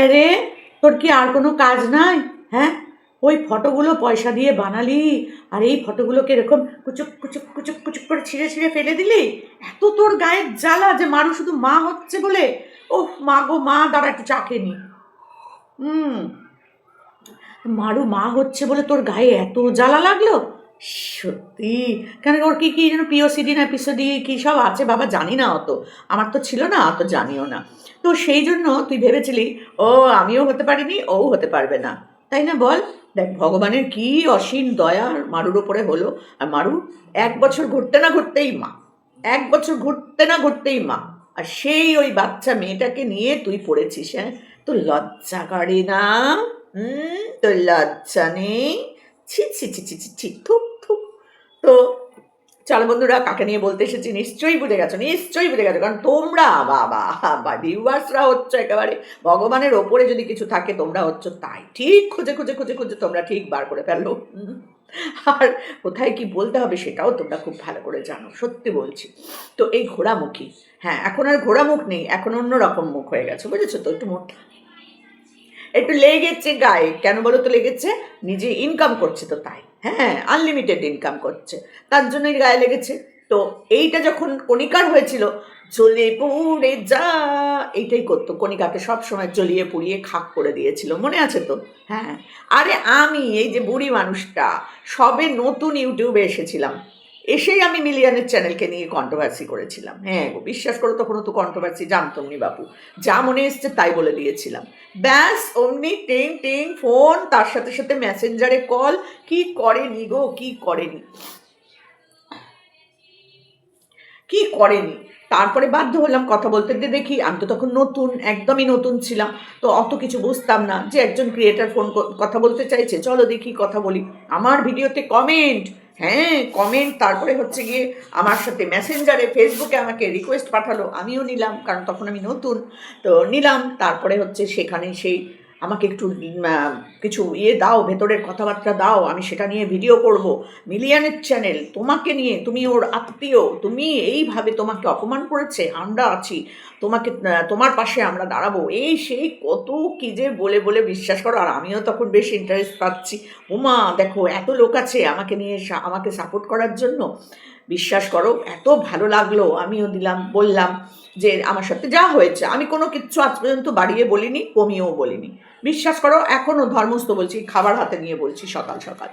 আরে তোর কি আর কোনো কাজ নাই? হ্যাঁ, ওই ফটোগুলো পয়সা দিয়ে বানালি, আর এই ফটোগুলোকে এরকম কুচুক কুচুক কুচুক কুচুক করে ছিঁড়ে ছিঁড়ে ফেলে দিলি। এত তোর গায়ের জ্বালা যে মারু শুধু মা হচ্ছে বলে। ওহ মা গো মা, দাঁড়া একটু চা খেয়ে নি। হুম, মারু মা হচ্ছে বলে তোর গায়ে এত জ্বালা লাগলো? সত্যি? কেন ওর কি কি যেন পিওসিডি না পিসিডি কি সব আছে বাবা, জানি না অত। আমার তো ছিল না, অত জানিও না। তো সেই জন্য তুই ভেবেছিলি ও আমিও হতে পারিনি, ও হতে পারবে না, তাই না বল? দেখ ভগবানের কি অসীম দয়া মারুর ওপরে হলো। আর মারু 1 বছর ঘুরতে না ঘুরতেই মা, 1 বছর ঘুরতে না ঘুরতেই মা। আর সেই ওই বাচ্চা মেয়েটাকে নিয়ে তুই পড়েছিস। হ্যাঁ, তো লজ্জা করে না? তোর লজ্জা নেই? ছি ছি ছি ছি ছি ছি, থুক থুক। তো চলো বন্ধুরা, কাকে নিয়ে বলতে এসেছি নিশ্চয়ই বুঝে গেছো, নিশ্চয়ই বুঝে গেছো, কারণ তোমরা বাবা বা ভিউয়ার্সরা হচ্ছে একেবারে ভগবানের ওপরে যদি কিছু থাকে তোমরা হচ্ছে তাই। ঠিক খুঁজে খুঁজে খুঁজে খুঁজে তোমরা ঠিক বার করে ফেলো। আর কোথায় কি বলতে হবে সেটাও তোমরা খুব ভালো করে জানো, সত্যি বলছি। তো এই ঘোড়ামুখী, হ্যাঁ এখন আর ঘোড়া মুখ নেই, এখন অন্য রকম মুখ হয়ে গেছে, বুঝেছো তো? একটু লেগেছে গায়ে, কেন বলো তো লেগেছে? নিজে ইনকাম করছে তো তাই। হ্যাঁ, আনলিমিটেড ইনকাম করছে, তার জন্যই গায়ে লেগেছে। তো এইটা যখন কণিকার হয়েছিল, জ্বলে পুড়ে যা, এইটাই করতো, কণিকাকে সবসময় জ্বলিয়ে পুড়িয়ে খাক করে দিয়েছিল, মনে আছে তো? হ্যাঁ। আরে আমি এই যে বুড়ি মানুষটা সবে নতুন ইউটিউবে এসেছিলাম, এসেই আমি মিলিয়নের চ্যানেলকে নিয়ে কন্ট্রোভার্সি করেছিলাম। হ্যাঁ গো, বিশ্বাস করো তখনও তো কন্ট্রোভার্সি জানতাম নি বাপু, যা মনে এসছে তাই বলে দিয়েছিলাম। ব্যাস অমনি টিং টিং ফোন, তার সাথে সাথে মেসেঞ্জারে কল। কি করেনি গো, কি করেনি, কি করেনি। তারপরে বাধ্য হলাম কথা বলতে, দিয়ে দেখি আমি তো তখন নতুন, একদমই নতুন ছিলাম, তো অত কিছু বুঝতাম না যে একজন ক্রিয়েটার ফোন কথা বলতে চাইছে, চলো দেখি কথা বলি। আমার ভিডিওতে কমেন্ট, হ্যাঁ কমেন্ট, তারপরে হচ্ছে গিয়ে আমার সাথে মেসেঞ্জারে ফেসবুকে আমাকে রিকোয়েস্ট পাঠালো, আমিও নিলাম কারণ তখন আমি নতুন। তো নিলাম, তারপরে হচ্ছে সেখানে সেই আমাকে একটু কিছু ইয়ে দাও, ভেতরের কথাবার্তা দাও, আমি সেটা নিয়ে ভিডিও করব। মিলিয়নের চ্যানেল তোমাকে নিয়ে, তুমি ওর আত্মীয়, তুমি এইভাবে তোমাকে অপমান করেছে, আমরা আছি তোমাকে, তোমার পাশে আমরা দাঁড়াবো, এই সেই কত কি যে বলে বলে, বিশ্বাস করো। আর আমিও তখন বেশ ইন্টারেস্ট পাচ্ছি, ওমা দেখো এত লোক আছে আমাকে নিয়ে আমাকে সাপোর্ট করার জন্য। বিশ্বাস করো এত ভালো লাগলো, আমিও দিলাম, বললাম যে আমার সাথে যা হয়েছে আমি কোনো কিচ্ছু আজ পর্যন্ত বাড়িয়ে বলিনি, কমিয়েও বলিনি। বিশ্বাস করো এখনও ধর্মস্থ বলছি, খাবার হাতে নিয়ে বলছি সকাল সকাল,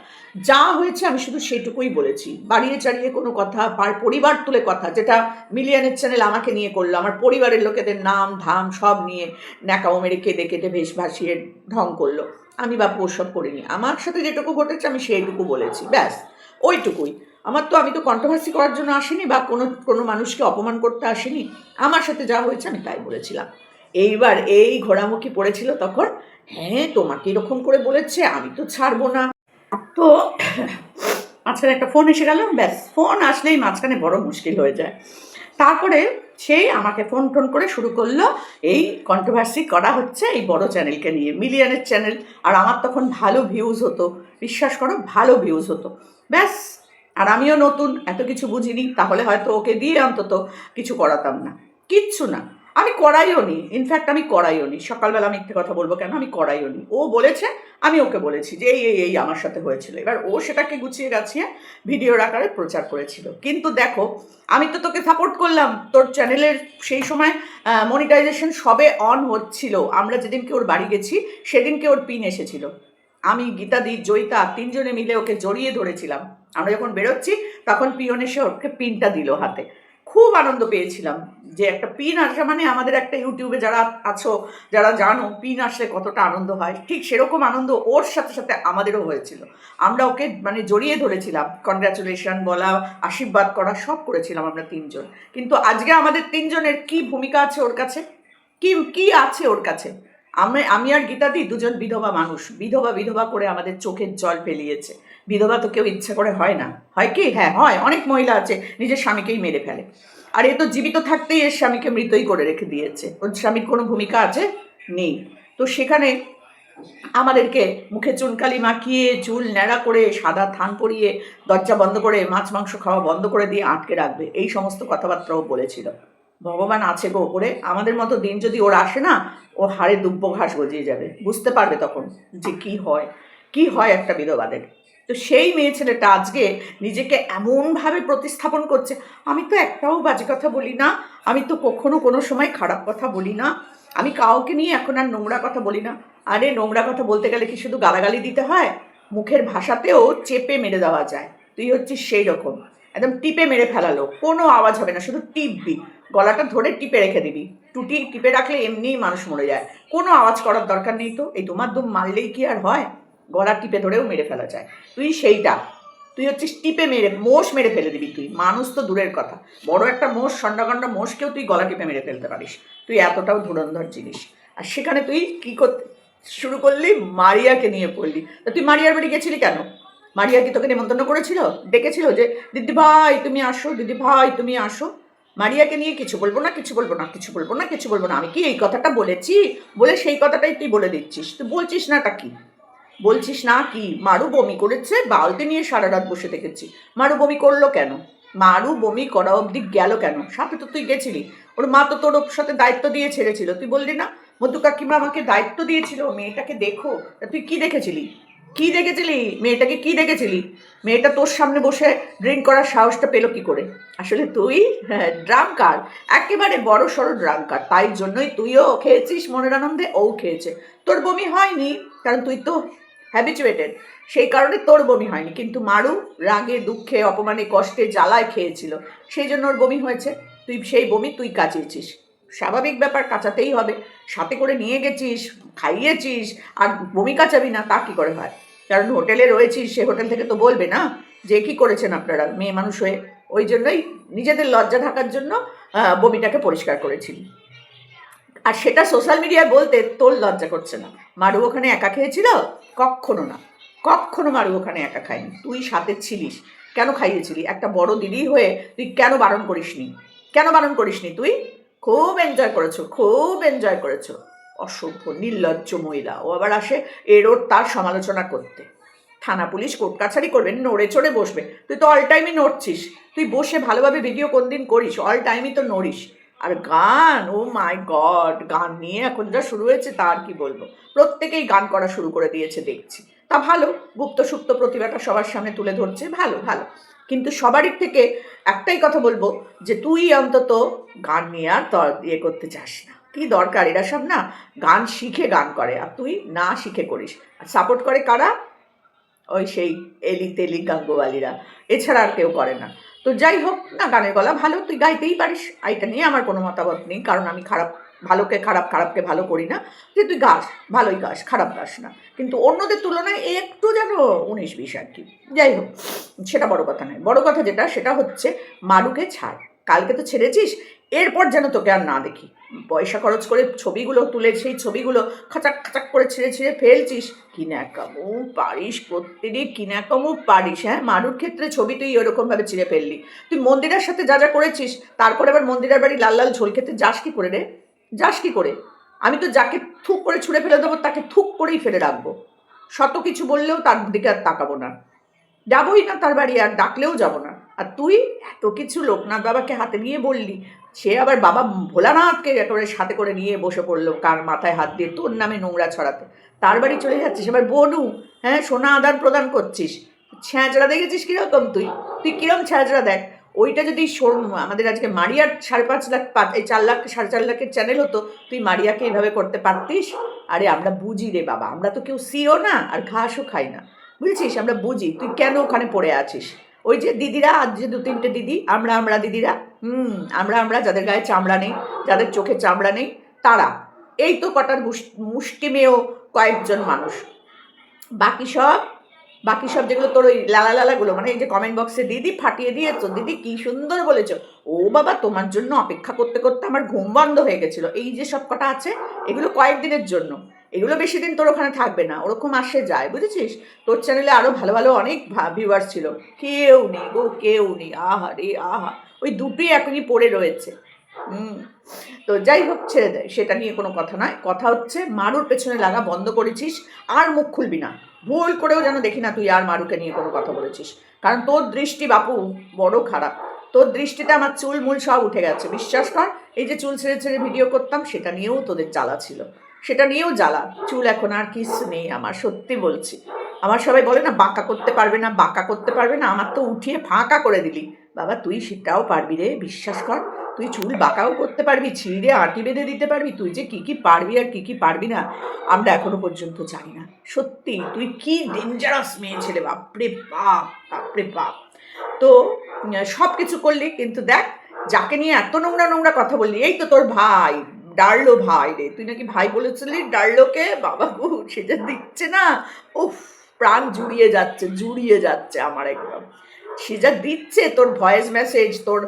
যা হয়েছে আমি শুধু সেটুকুই বলেছি, বাড়িয়ে চাড়িয়ে কোনো কথা, পরিবার তুলে কথা, যেটা মিলিয়নের চ্যানেল আমাকে নিয়ে করলো, আমার পরিবারের লোকেদের নাম ধাম সব নিয়ে ন্যাকাও মেরে কেঁদে কেটে ভেস ভাসিয়ে ঢং করলো। আমি বাপু ওসব করিনি, আমার সাথে যেটুকু ঘটেছে আমি সেইটুকু বলেছি, ব্যাস ওইটুকুই। আমি তো কন্ট্রোভার্সি করার জন্য আসিনি, বা কোনো কোনো মানুষকে অপমান করতে আসিনি, আমার সাথে যা হয়েছে আমি তাই বলেছিলাম। এইবার এই ঘোড়ামুখী পড়েছিল তখন, হ্যাঁ তোমাকে এরকম করে বলেছে আমি তো ছাড়বো না। তো মাঝখানে একটা ফোন এসে গেল, ব্যাস ফোন আসলেই মাঝখানে বড় মুশকিল হয়ে যায়। তারপরে সেই আমাকে ফোন টোন করে শুরু করলো এই কন্ট্রোভার্সি করা হচ্ছে এই বড় চ্যানেলকে নিয়ে, মিলিয়নের চ্যানেল। আর আমার তখন ভালো ভিউজ হতো, বিশ্বাস করো ভালো ভিউজ হতো, ব্যাস। আর আমিও নতুন, এত কিছু বুঝিনি, তাহলে হয়তো ওকে দিয়ে অন্তত কিছু করাতাম না, কিচ্ছু না। আমি করাইও নি, ইনফ্যাক্ট আমি করাইও নি, সকালবেলা মিথ্যে কথা বলবো কেন, আমি করাইও নি। ও বলেছে, আমি ওকে বলেছি যে এই এই এই আমার সাথে হয়েছিল, এবার ও সেটাকে গুছিয়ে গাছিয়ে ভিডিওর আকারে প্রচার করেছিল। কিন্তু দেখো আমি তো তোকে সাপোর্ট করলাম, তোর চ্যানেলের সেই সময় মনিটাইজেশন সবে অন হচ্ছিল, আমরা যেদিনকে ওর বাড়ি গেছি সেদিনকে ওর পিন এসেছিল, আমি গীতাদি জয়িতা তিনজনে মিলে ওকে জড়িয়ে ধরেছিলাম। আমরা যখন বেরোচ্ছি তখন পিয়ন এসে ওকে পিনটা দিল হাতে, খুব আনন্দ পেয়েছিলাম যে একটা পিন আসে, মানে আমাদের একটা ইউটিউবে যারা আছো যারা জানো পিন আসলে কতটা আনন্দ হয়, ঠিক সেরকম আনন্দ ওর সাথে সাথে আমাদেরও হয়েছিল। আমরা ওকে মানে জড়িয়ে ধরেছিলাম, কনগ্রাচুলেশন বলা, আশীর্বাদ করা সব করেছিলাম আমরা তিনজন। কিন্তু আজকে আমাদের তিনজনের কি ভূমিকা আছে ওর কাছে, কি কি আছে ওর কাছে? আমি আর গীতাদি দুজন বিধবা মানুষ, বিধবা বিধবা করে আমাদের চোখের জল ফেলিয়েছে। বিধবা তো কেউ ইচ্ছা করে হয় না, হয় কি? হ্যাঁ হয়, অনেক মহিলা আছে নিজের স্বামীকেই মেরে ফেলে। আর এ তো জীবিত থাকতেই এর স্বামীকে মৃতই করে রেখে দিয়েছে, ওর স্বামীর কোনো ভূমিকা আছে? নেই। তো সেখানে আমাদেরকে মুখে চুনকালি মাখিয়ে, চুল ন্যাড়া করে, সাদা থান পরিয়ে, দরজা বন্ধ করে, মাছ মাংস খাওয়া বন্ধ করে দিয়ে আটকে রাখবে, এই সমস্ত কথাবার্তাও বলেছিল। ভগবান আছে গো ওপরে, আমাদের মতো দিন যদি ওর আসে না, ও হাড়ে দুব্য ঘাস গজিয়ে যাবে, বুঝতে পারবে তখন যে কি হয় একটা বিধবাদের। তো সেই মেয়ে ছেলেটা আজকে নিজেকে এমনভাবে প্রতিস্থাপন করছে, আমি তো একটাও বাজে কথা বলি না, আমি তো কখনো কোনো সময় খারাপ কথা বলি না, আমি কাউকে নিয়ে এখন আর নোংরা কথা বলি না। আরে নোংরা কথা বলতে গেলে কি শুধু গালাগালি দিতে হয়? মুখের ভাষাতেও চেপে মেরে দেওয়া যায়। তুই হচ্ছিস সেই রকম, একদম টিপে মেরে ফেলালো, কোনো আওয়াজ হবে না, শুধু টিপবি, গলাটা ধরে টিপে রেখে দিবি। টুটি টিপে রাখলে এমনিই মানুষ মরে যায়, কোনো আওয়াজ করার দরকার নেই। তো এই তোমার দুম মারলেই কি আর হয়? গলা টিপে ধরেও মেরে ফেলা যায়। তুই সেইটা, তুই হচ্ছিস টিপে মেরে মোষ মেরে ফেলে দিবি তুই। মানুষ তো দূরের কথা, বড় একটা মোষ, সন্ডাগন্ডা মোষকেও তুই গলা টিপে মেরে ফেলতে পারিস। তুই এতটাও ধুরন্ধর জিনিস। আর সেখানে তুই কি করতে শুরু করলি? মারিয়াকে নিয়ে পড়লি। তা তুই মারিয়ার বাড়ি গেছিলি কেন? মারিয়া কি তোকে নেমন্তন্ন করেছিল, ডেকেছিল যে দিদি ভাই তুমি আসো, দিদি ভাই তুমি আসো? মারিয়াকে নিয়ে কিছু বলবো না, কিছু বলবো না, কিছু বলবো না, কিছু বলবো না। আমি কি এই কথাটা বলেছি? বলে সেই কথাটাই তুই বলে দিচ্ছিস। তুই বলছিস নাটা কি? বলছিস না কি মারু বমি করেছে, বালতি নিয়ে সারা রাত বসে থেকেছি। মারু বমি করলো কেন? মারু বমি করা অবধি গেল কেন? সাথে তো তুই গেছিলি, ওর মা তো তোর সাথে দায়িত্ব দিয়ে ছেড়েছিল। তুই বললি না মধু কাকিমা আমাকে দায়িত্ব দিয়েছিল মেয়েটাকে দেখো? তা তুই কি দেখেছিলি? কি দেখেছিলি? মেয়েটাকে কি দেখেছিলি? মেয়েটা তোর সামনে বসে ড্রিঙ্ক করার সাহসটা পেলো কি করে? আসলে তুই ড্রাঙ্কার, একেবারে বড় সড়ো ড্রাঙ্কার। তাই জন্যই তুইও খেয়েছিস মনের আনন্দে, ও খেয়েছে। তোর বমি হয়নি, কারণ তুই তো হ্যাবিচুয়েটেড, সেই কারণে তোর বমি হয়নি। কিন্তু মারু রাগে দুঃখে অপমানে কষ্টে জ্বালায় খেয়েছিল, সেই জন্য ওর বমি হয়েছে। তুই সেই বমি তুই কাচিয়েছিস, স্বাভাবিক ব্যাপার, কাচাতেই হবে। সাথে করে নিয়ে গেছিস, খাইয়েছিস, আর বমি কাচাবি না তা কী করে হয়? কারণ হোটেলে রয়েছিস, সে হোটেল থেকে তো বলবে না যে কী করেছেন আপনারা মেয়ে মানুষ হয়ে। ওই জন্যই নিজেদের লজ্জা ঢাকার জন্য বমিটাকে পরিষ্কার করেছিলি। আর সেটা সোশ্যাল মিডিয়ায় বলতে তোর লজ্জা করছে না। মারু ওখানে একা খেয়েছিল? কক্ষনো না, কক্ষনো মারু ওখানে একা খায়নি, তুই সাথে ছিলিস। কেন খাইয়েছিলি? একটা বড় দিদি হয়ে তুই কেন বারণ করিসনি? কেন বারণ করিসনি তুই? খুব এনজয় করেছো, খুব এনজয় করেছো। অসভ্য নির্লজ্জ মহিলা, ও আবার আসে এর তার সমালোচনা করতে। থানা পুলিশ কোর্ট কাছারি করবে, নড়ে চড়ে বসবে। তুই তো অল টাইমই নড়ছিস। তুই বসে ভালোভাবে ভিডিও কোন দিন করিস? অল টাইমই তো নড়িস। আর গান, ও মাই গড, গান নিয়ে এখন যা শুরু হয়েছে তার কি বলবো। প্রত্যেকেই গান করা শুরু করে দিয়েছে দেখছি। তা ভালো, গুপ্ত সুপ্ত প্রতিভাটা সবার সামনে তুলে ধরছে, ভালো ভালো। কিন্তু সবারই থেকে একটাই কথা বলবো, যে তুই অন্তত গান নিয়ে আর ইয়ে করতে চাস না। কি দরকার? এরা সব না গান শিখে গান করে, আর তুই না শিখে করিস। আর সাপোর্ট করে কারা? ওই সেই এলি তেলি গাঙ্গোয়ালিরা, এছাড়া আর কেউ করে না। তো যাই হোক না, গানের গলা ভালো, তুই গাইতেই পারিস, এটা নিয়ে আমার কোনো মতামত নেই। কারণ আমি ভালোকে খারাপ, খারাপকে ভালো করি না। যে তুই গাস, ভালোই গাস, খারাপ গাস না, কিন্তু অন্যদের তুলনায় একটু যেন 19-20 আর কি। যাই হোক, সেটা বড় কথা নয়। বড় কথা যেটা, সেটা হচ্ছে মারুকে ছাড়। কালকে তো ছেড়েছিস, এরপর যেন তোকে আর না দেখি। পয়সা খরচ করে ছবিগুলো তুলে সেই ছবিগুলো খাচাক খাচাক করে ছিঁড়ে ছিঁড়ে ফেলছিস। কিনাকামো পারিস, প্রত্যেকই কিনাকামো পারিস। হ্যাঁ, মারুর ক্ষেত্রে ছবি তুই ওরকমভাবে ছিঁড়ে ফেললি। তুই মন্দিরের সাথে যা যা করেছিস, তারপরে আবার মন্দিরের বাড়ি লাল লাল ঝোল খেতে যাস কি করে রে? যাস কি করে? আমি তো যাকে থুক করে ছুঁড়ে ফেলে দেবো তাকে থুক করেই ফেলে রাখবো। শত কিছু বললেও তার দিকে আর তাকাবো না, যাবোই না তার বাড়ি, আর ডাকলেও যাব না। আর তুই এত কিছু লোকনাথ বাবাকে হাতে নিয়ে বললি, সে আবার বাবা ভোলানাথকে একেবারে সাথে করে নিয়ে বসে পড়লো কার মাথায় হাত দিয়ে তোর নামে নোংরা ছড়াতে। তার বাড়ি চলে যাচ্ছিস এবার বনু, হ্যাঁ, সোনা আদান প্রদান করছিস। ছ্যাঁচড়া দেখেছিস কীরকম? তুই তুই কীরকম ছ্যাঁচড়া দেখ। ওইটা যদি আমাদের আজকে মারিয়ার 5.5 লাখ, এই 4 লাখ 4.5 লাখের চ্যানেল হতো, তুই মারিয়াকে এইভাবে করতে পারতিস? আরে আমরা বুঝি রে বাবা, আমরা তো কেউ সিও না আর ঘাসও খাই না, বুঝছিস? আমরা বুঝি তুই কেন ওখানে পড়ে আছিস। ওই যে দিদিরা, আজ যে 2-3টে দিদি, আমরা দিদিরা, আমরা যাদের গায়ে চামড়া নেই, যাদের চোখে চামড়া নেই, তারা এই তো কটার মুষ্টিমেয় কয়েকজন মানুষ। বাকি সব যেগুলো তোর ওই লালাগুলো, মানে এই যে কমেন্ট বক্সে দিদি ফাটিয়ে দিয়েছো, দিদি কি সুন্দর বলেছো, ও বাবা তোমার জন্য অপেক্ষা করতে করতে আমার ঘুম বন্ধ হয়ে গেছিলো। এই যে সব কটা আছে, এগুলো কয়েকদিনের জন্য, এগুলো বেশি দিন তোর ওখানে থাকবে না, ওরকম আসে যায়, বুঝেছিস? তোর চ্যানেলে আরও ভালো ভালো অনেক ভিউয়ার্স ছিল, কেউ নেই গো, কেউ নেই। আহা রে আহা, ওই দুটোই এখনই পড়ে রয়েছে। তো যাই হোক, ছেড়ে দেয়, সেটা নিয়ে কোনো কথা নয়। কথা হচ্ছে মারুর পেছনে লাগা বন্ধ করেছিস, আর মুখ খুলবি না। ভুল করেও যেন দেখি না তুই আর মারুকে নিয়ে কোনো কথা বলেছিস, কারণ তোর দৃষ্টি বাপু বড় খারাপ। তোর দৃষ্টিতে আমার চুল মূল সব উঠে গেছে, বিশ্বাস কর। এই যে চুল ছেড়ে ছেড়ে ভিডিও করতাম, সেটা নিয়েও তোদের জ্বালা ছিল, সেটা নিয়েও জ্বালা। চুল এখন আর কিছু নেই আমার, সত্যি বলছি। আমার সবাই বলে না বাঁকা করতে পারবে না, বাঁকা করতে পারবে না, আমার তো উঠিয়ে ফাঁকা করে দিলি। বাবা তুই সেটাও পারবি রে, বিশ্বাস কর। তুই চুল বাঁকাও করতে পারবি, ছিঁড়ে আঁটি বেঁধে দিতে পারবি। তুই যে কি কি পারবি আর কি কি পারবি না আমরা এখনো পর্যন্ত জানি না। সত্যি তুই কি ডেঞ্জারাস মেয়ে ছেলে, বাপরে বাপ, বাপরে বাপ। তো সব কিছু করলি, কিন্তু দেখ যাকে নিয়ে এত নোংরা নোংরা কথা বললি, এই তো তোর ভাই ডারলো, ভাই রে, তুই নাকি ভাই বলেছিলি ডারলোকে, বাবা গো সে যা দিচ্ছে না, উফ, প্রাণ জুড়িয়ে যাচ্ছে আমার একদম। সে যা দিচ্ছে, তোর ভয়েস মেসেজ, তোর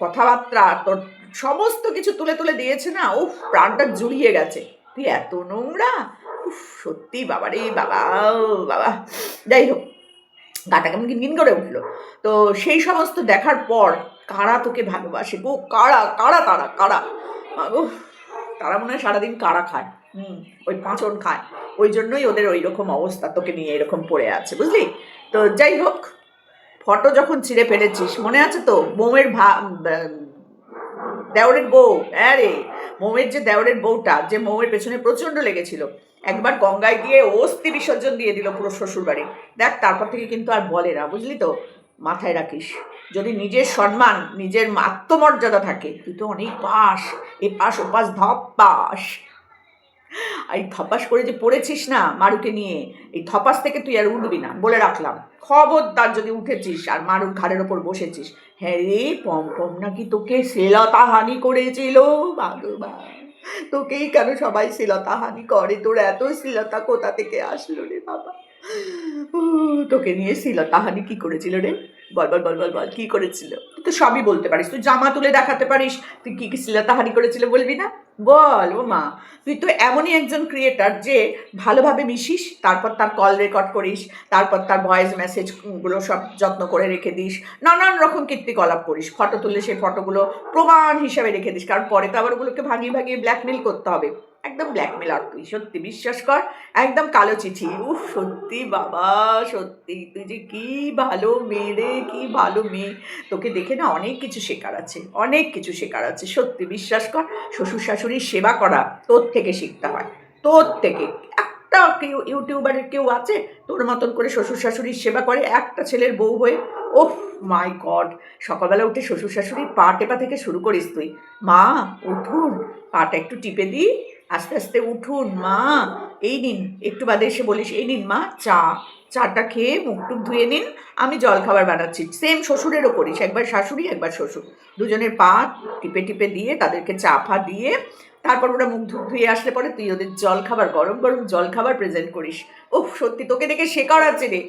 কথাবার্তা, তোর সমস্ত কিছু তুলে তুলে দিয়েছে না, উফ, প্রাণটা জুড়িয়ে গেছে। তুই এত নোংরা, উফ, সত্যি বাবা রে বাবা, বাবা। যাই হোক, গাটা কেমন গিনগিন করে উঠলো। তো সেই সমস্ত দেখার পর কারা তোকে ভালোবাসে গো, কারা কারা তারা কারা, গো তারা মনে হয় সারাদিন কারা খায়, ওই পাঁচন খায়, ওই জন্যই ওদের ওই রকম অবস্থা, তোকে নিয়ে এরকম পড়ে আছে, বুঝলি। তো যাই হোক, ফটো যখন ছিঁড়ে ফেলেছিস, মনে আছে তো মোমের দেওরের বউ, হ্যাঁ রে, মোমের যে দেওরের বউটা, যে মোমের পেছনে প্রচণ্ড লেগেছিল, একবার গঙ্গায় গিয়ে অস্থি বিসর্জন দিয়ে দিল পুরো শ্বশুর বাড়ি। দেখ তারপর থেকে কিন্তু আর বলে না, বুঝলি তো। মাথায় রাখিস, যদি নিজের সম্মান, নিজের আত্মমর্যাদা থাকে, তুই তো অনেক পাস, এপাশ ওপাশ ধপ পাস। এই ধপাস করে যে পড়েছিস না মারুকে নিয়ে, এই ধপাস থেকে তুই আর উঠবি না, বলে রাখলাম। খবরদার যদি উঠেছিস আর মারুর ঘাড়ের ওপর বসেছিস, হ্যাঁ রে পম নাকি তোকে শ্লীলতাহানি করেছিল, ভগবান তোকেই কেন সবাই শ্লীলতাহানি করে, তোর এত শ্লীলতা কোথা থেকে আসলো রে বাবা। তোকে নিয়ে শ্লীলতাহানি কি করেছিল রে, বল বল বল বল বল, কি করেছিল? তুই তো সবই বলতে পারিস, তুই জামা তুলে দেখাতে পারিস, তুই কি কি শ্লীলতাহানি করেছিল বলবি না? বল ও মা। তুই তো এমনই একজন ক্রিয়েটার যে ভালোভাবে মিশিস, তারপর তার কল রেকর্ড করিস, তারপর তার ভয়েস মেসেজগুলো সব যত্ন করে রেখে দিস, নানান রকম কীর্তিকলাপ করিস, ফটো তুললে সেই ফটোগুলো প্রমাণ হিসাবে রেখে দিস, কারণ পরে তো আবার ওগুলোকে ভাঙিয়ে ভাঙিয়ে ব্ল্যাকমেল করতে হবে। একদম ব্ল্যাকমেলার তুই, সত্যি বিশ্বাস কর, একদম কালো চিঠি। উফ, সত্যি বাবা, সত্যি তুই যে কি ভালো মেয়ে রে, কি ভালো মেয়ে। তোকে দেখে না অনেক কিছু শেখার আছে, অনেক কিছু শেখার আছে, সত্যি বিশ্বাস কর। শ্বশুর শাশুড়ির সেবা করা তোর থেকে শিখতে হয়, তোর থেকে। একটা কেউ ইউটিউবারের কেউ আছে তোর মতন করে শ্বশুর শাশুড়ির সেবা করে, একটা ছেলের বউ হয়ে? ওহ মাই গড, সকালবেলা উঠে শ্বশুর শাশুড়ির পা টেপা থেকে শুরু করিস তুই। মা উঠুন, পাটা একটু টিপে দিই, আস্তে আস্তে উঠুন মা, এই নিন। একটু বাদে এসে বলিস এই নিন মা চা, চাটা খেয়ে মুখ টুক ধুয়ে নিন, আমি জলখাবার বানাচ্ছি। সেম শ্বশুরেরও করিস, একবার শাশুড়ি একবার শ্বশুর, দুজনের পা টিপে টিপে দিয়ে তাদেরকে চা ফা দিয়ে, তারপর ওরা মুখ ধুয়ে আসলে পরে তুই ওদের জলখাবার, গরম গরম জলখাবার প্রেজেন্ট করিস। ওহ সত্যি তোকে দেখে শেখার আছে রে।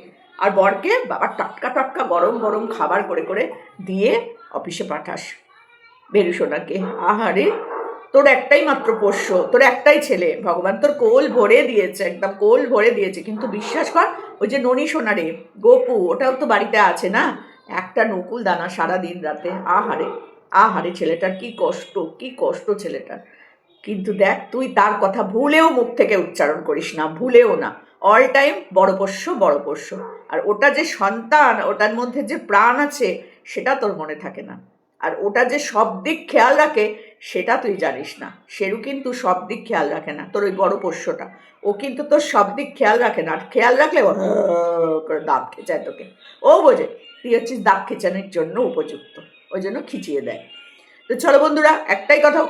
আর বরকে বাবা টাটকা টাটকা গরম গরম খাবার করে করে দিয়ে অফিসে পাঠাস বেরুসোনাকে। আহারে, তোর একটাই মাত্র পোষ্য, তোর একটাই ছেলে, ভগবান তোর কোল ভরে দিয়েছে, একদম কোল ভরে দিয়েছে। কিন্তু বিশ্বাস কর, ওই যে ননী সোনা রে, গোপু, ওটাও তো বাড়িতে আছে না, একটা নকুল দানা সারা দিন রাতে। আহারে আহারে, ছেলেটার কি কষ্ট, কি কষ্ট ছেলেটার। কিন্তু দেখ তুই তার কথা ভুলেও মুখ থেকে উচ্চারণ করিস না, ভুলেও না, অল টাইম বড় পোষ্য বড় পোষ্য। আর ওটা যে সন্তান, ওটার মধ্যে যে প্রাণ আছে, সেটা তোর মনে থাকে না। আর ওটা যে সব দিক খেয়াল রাখে, সেটা তুই জানিস না। সেরু কিন্তু সব দিক খেয়াল রাখে না, তোর ওই বড় পোষ্যটা, ও কিন্তু তোর সব দিক খেয়াল রাখে না। আর খেয়াল রাখলে ও করে দাঁত খেঁচায় তোকে, ও বোঝে তুই হচ্ছিস দাঁত খেঁচানোর জন্য উপযুক্ত, ওই জন্য খিচিয়ে দেয়। তো চলো বন্ধুরা, একটাই কথা,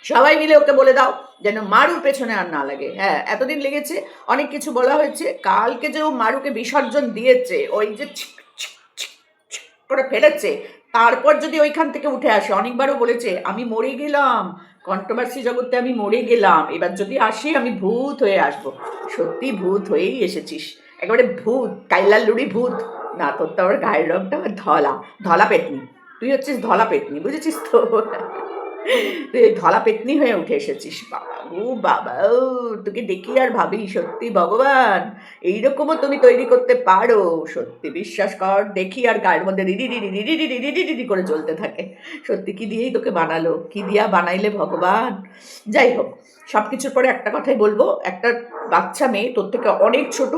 সবাই মিলে ওকে বলে দাও যেন মারুর পেছনে আর না লাগে। হ্যাঁ, এতদিন লেগেছে, অনেক কিছু বলা হয়েছে, কালকে যে ও মারুকে বিসর্জন দিয়েছে, ওই যে ছিক ছিক ছিক ছিক করে ফেলেছে, তারপর যদি ওইখান থেকে উঠে আসে, অনেকবারও বলেছে আমি মরে গেলাম, কন্ট্রোভার্সি জগতে আমি মরে গেলাম, এবার যদি আসি আমি ভূত হয়ে আসবো। সত্যি ভূত হয়েই এসেছিস, একেবারে ভূত, কাইলার লুড়ি ভূত। না, তোর তো আবার গায়ের রঙটা ধলা, ধলা পেতনি, তুই হচ্ছিস ধলা পেতনি, বুঝেছিস তো। তুই এই ধলা পেতনি হয়ে উঠে এসেছিস, বাবা গো বাবা, ও তোকে দেখি আর ভাবি সত্যি ভগবান এইরকমও তুমি তৈরি করতে পারো, সত্যি বিশ্বাস কর, দেখি আর গায়ের মধ্যে রিডি রিডি রিডি রিডি রিডি রিডি করে জ্বলতে থাকে। সত্যি কি দিয়েই তোকে বানালো, কি দিয়া বানাইলে ভগবান। যাই হোক, সব কিছুর পরে একটা কথাই বলবো, একটা বাচ্চা মেয়ে তোর থেকে অনেক ছোট,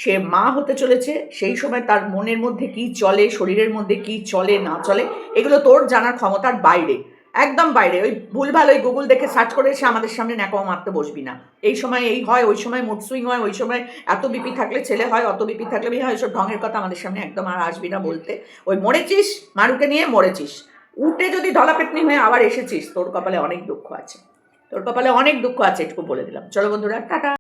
সে মা হতে চলেছে, সেই সময় তার মনের মধ্যে কি চলে, শরীরের মধ্যে কি চলে না চলে, এগুলো তোর জানার ক্ষমতার বাইরে, একদম বাইরে। ওই ভুলভাল ওই গুগল দেখে সার্চ করে এসে আমাদের সামনে ন্যাকামো মারতে বসবি না। এই সময় এই হয়, ওই সময় মুড সুইং হয়, ওই সময় এত বিপি থাকলে ছেলে হয়, অত বিপি থাকলে মেয়ে হয়, এসব ঢঙের কথা আমাদের সামনে একদম আর আসবি না বলতে। ওই মরেছিস, মারুকে নিয়ে মরেছিস, উঠে যদি ধলাপেটনি হয়ে আবার এসেছিস, তোর কপালে অনেক দুঃখ আছে, তোর কপালে অনেক দুঃখ আছে, এটুকু বলে দিলাম। চলো বন্ধুরা, টাটা।